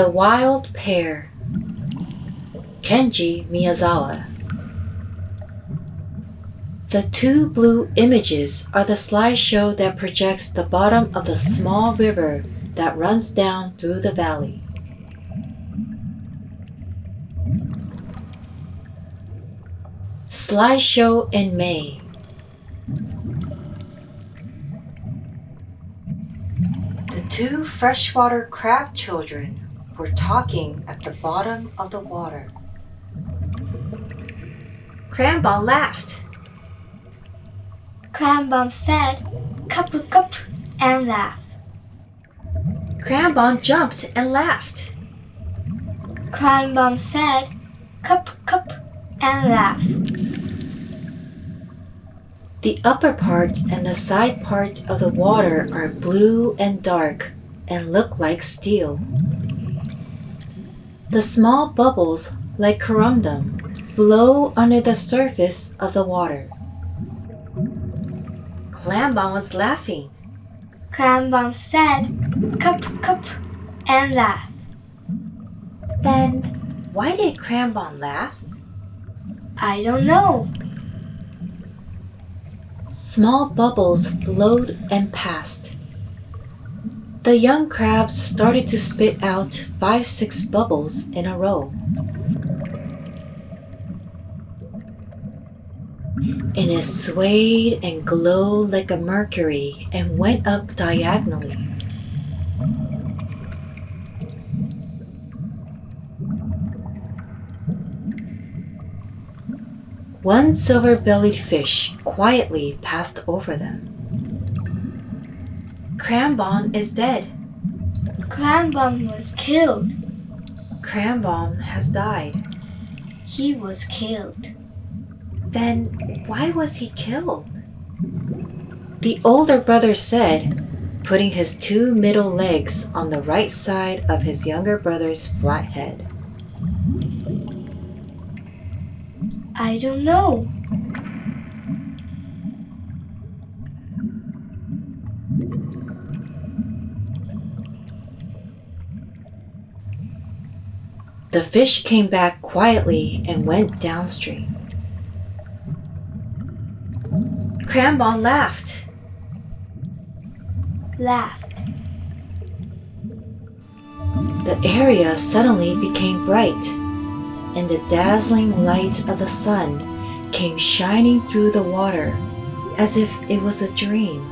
The Wild Pear, Kenji Miyazawa. The two blue images are the slideshow that projects the bottom of the small river that runs down through the valley. Slideshow in May. The two freshwater crab children were talking at the bottom of the water. Crambon laughed. Crambon said, "Cup, cup," and laughed. Crambon jumped and laughed. Crambon said, "Cup, cup," and laughed. The upper part and the side part of the water are blue and dark and look like steel. The small bubbles, like corundum, flow under the surface of the water. Crambon was laughing. Crambon said, "Cup, cup," and laughed. Then, why did Crambon laugh? I don't know. Small bubbles flowed and passed. The young crabs started to spit out 5-6 bubbles in a row. And it swayed and glowed like a mercury and went up diagonally. One silver-bellied fish quietly passed over them. Crambon is dead. Crambon was killed. Crambon has died. He was killed. Then why was he killed? The older brother said, putting his two middle legs on the right side of his younger brother's flat head. I don't know. The fish came back quietly and went downstream. Crambon laughed. The area suddenly became bright, and the dazzling light of the sun came shining through the water as if it was a dream.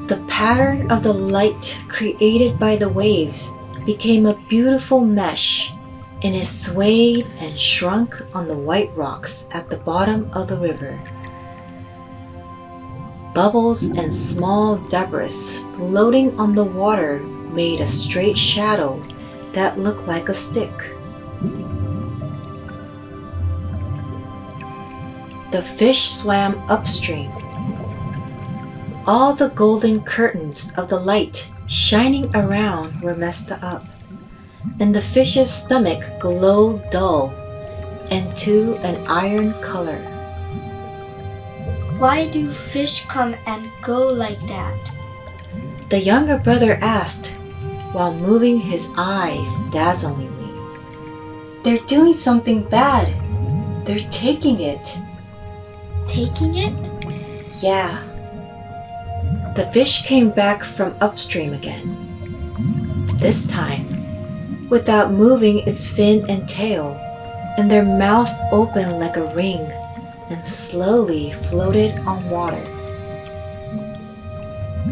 The pattern of the light created by the waves became a beautiful mesh, and it swayed and shrunk on the white rocks at the bottom of the river. Bubbles and small debris floating on the water made a straight shadow that looked like a stick. The fish swam upstream. All the golden curtains of the light shining around were messed up, and the fish's stomach glowed dull and to an iron color. Why do fish come and go like that? The younger brother asked, while moving his eyes dazzlingly. They're doing something bad. They're taking it. Taking it? Yeah. The fish came back from upstream again. This time, without moving its fin and tail, and their mouth opened like a ring and slowly floated on water.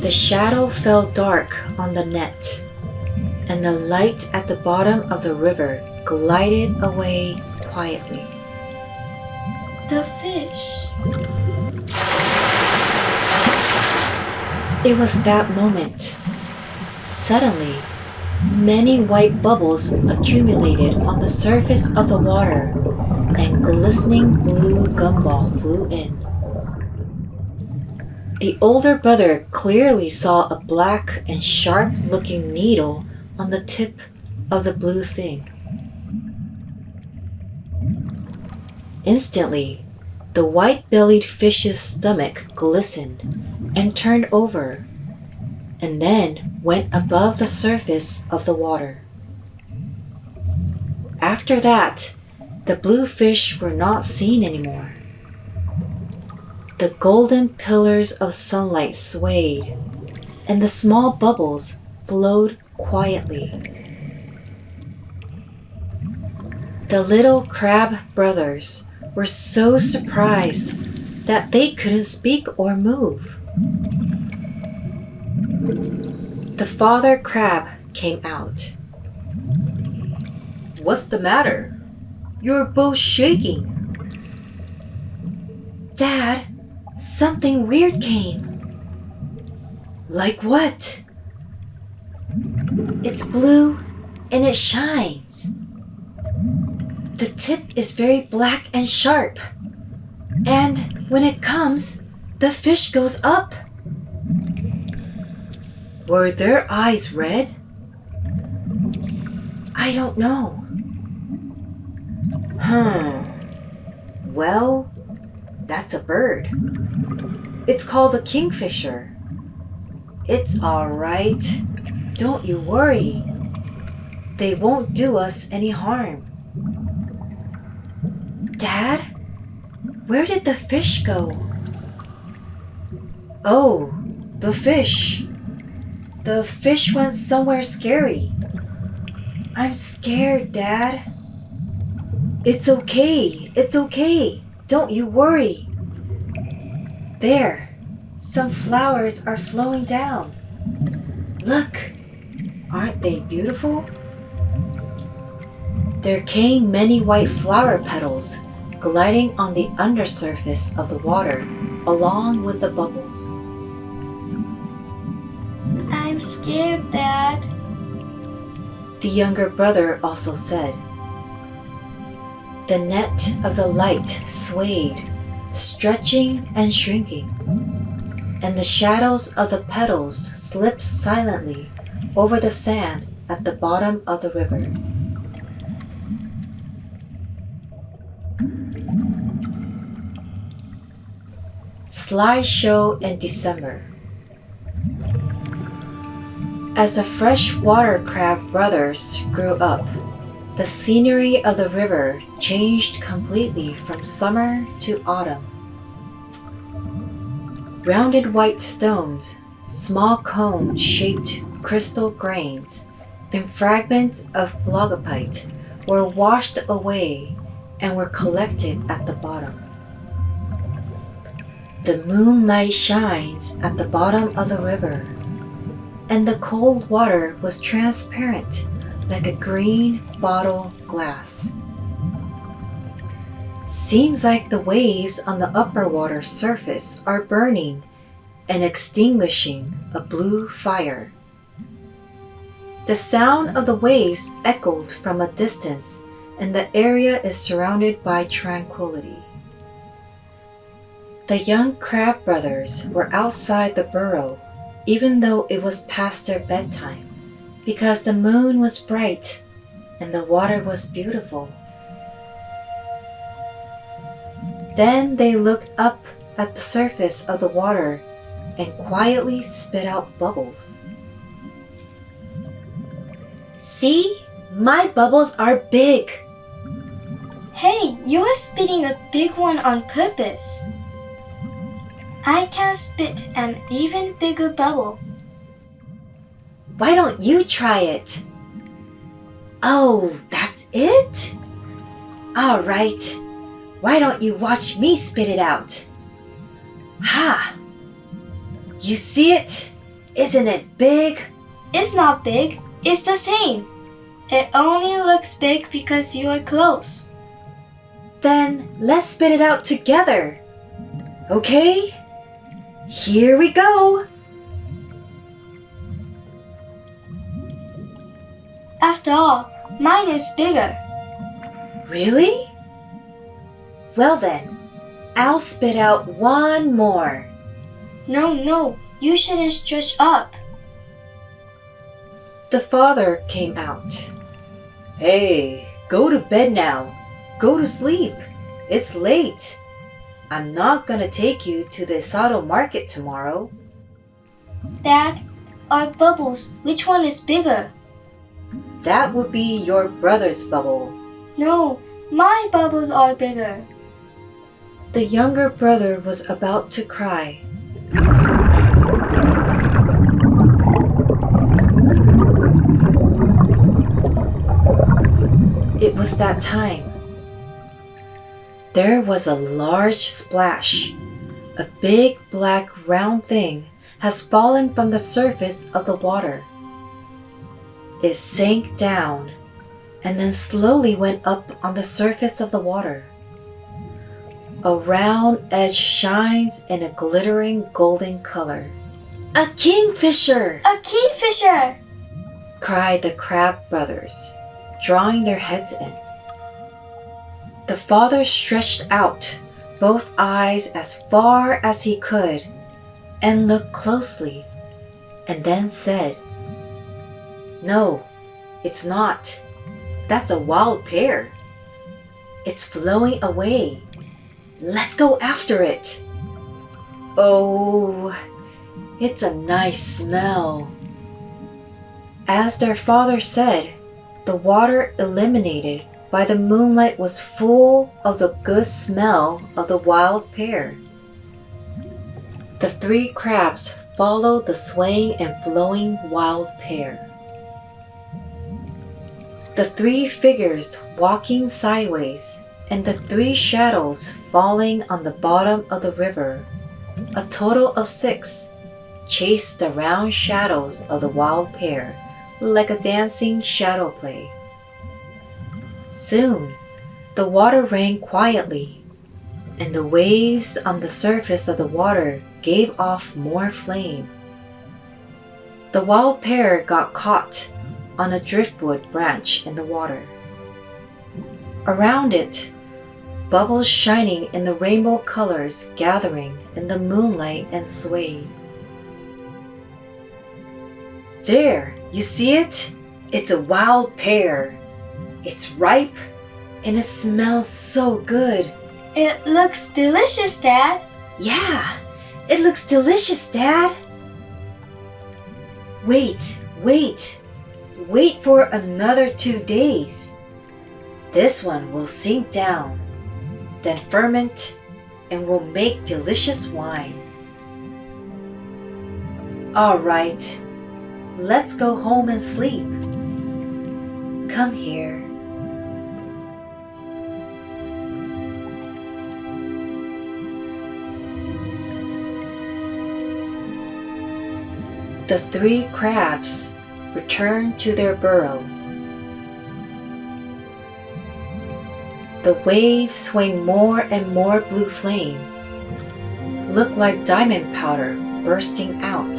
The shadow fell dark on the net, and the light at the bottom of the river glided away quietly. The fish. It was that moment. Suddenly, many white bubbles accumulated on the surface of the water, and glistening blue gumball flew in. The older brother clearly saw a black and sharp-looking needle on the tip of the blue thing. Instantly, the white-bellied fish's stomach glistened and turned over, and then went above the surface of the water. After that, the blue fish were not seen anymore. The golden pillars of sunlight swayed, and the small bubbles flowed quietly. The little crab brothers were so surprised that they couldn't speak or move. The father crab came out. "What's the matter? You're both shaking." "Dad, something weird came." "Like what?" "It's blue and it shines. The tip is very black and sharp. And when it comes, the fish goes up." "Were their eyes red?" "I don't know." Well, that's a bird. It's called a kingfisher. It's all right. Don't you worry. They won't do us any harm." "Dad, where did the fish go?" "Oh, the fish. The fish went somewhere scary." "I'm scared, Dad." "It's okay. It's okay. Don't you worry." "There, some flowers are flowing down. Look, aren't they beautiful?" There came many white flower petals gliding on the undersurface of the water along with the bubbles. I'm scared, Dad. The younger brother also said. The net of the light swayed, stretching and shrinking, and the shadows of the petals slipped silently over the sand at the bottom of the river. Slideshow in December. As the freshwater crab brothers grew up, the scenery of the river changed completely from summer to autumn. Rounded white stones, small cone-shaped crystal grains, and fragments of phlogopite were washed away and were collected at the bottom. The moonlight shines at the bottom of the river, and the cold water was transparent like a green bottle glass. Seems like the waves on the upper water surface are burning and extinguishing a blue fire. The sound of the waves echoed from a distance, and the area is surrounded by tranquility. The young crab brothers were outside the burrow, even though it was past their bedtime, because the moon was bright and the water was beautiful. Then they looked up at the surface of the water and quietly spit out bubbles. See, my bubbles are big. Hey, you are spitting a big one on purpose. I can spit an even bigger bubble. Why don't you try it? Oh, that's it? All right. Why don't you watch me spit it out? Ha! You see it? Isn't it big? It's not big. It's the same. It only looks big because you are close. Then let's spit it out together. Okay? Here we go. After all, mine is bigger. Really? Well then, I'll spit out one more. No, you shouldn't stretch up. The father came out. Hey, go to bed now. Go to sleep. It's late. I'm not gonna take you to the Sato market tomorrow. Dad, are bubbles. Which one is bigger? That would be your brother's bubble. No, my bubbles are bigger. The younger brother was about to cry. It was that time. There was a large splash. A big black round thing has fallen from the surface of the water. It sank down and then slowly went up on the surface of the water. A round edge shines in a glittering golden color. A kingfisher! A kingfisher! Cried the crab brothers, drawing their heads in. The father stretched out both eyes as far as he could and looked closely and then said, "No, it's not. That's a wild pear. It's flowing away. Let's go after it. Oh, it's a nice smell." As their father said, the water illuminated by the moonlight was full of the good smell of the wild pear. The three crabs followed the swaying and flowing wild pear. The three figures walking sideways and the three shadows falling on the bottom of the river, a total of 6, chased the round shadows of the wild pear like a dancing shadow play. Soon, the water ran quietly, and the waves on the surface of the water gave off more flame. The wild pear got caught on a driftwood branch in the water. Around it, bubbles shining in the rainbow colors gathering in the moonlight and swayed. There, you see it? It's a wild pear. It's ripe and it smells so good. It looks delicious, Dad. Yeah, it looks delicious, Dad. Wait for another 2 days. This one will sink down, then ferment, and will make delicious wine. All right, let's go home and sleep. Come here. The three crabs returned to their burrow. The waves swaying more and more blue flames, looked like diamond powder bursting out.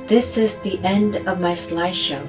This is the end of my slideshow.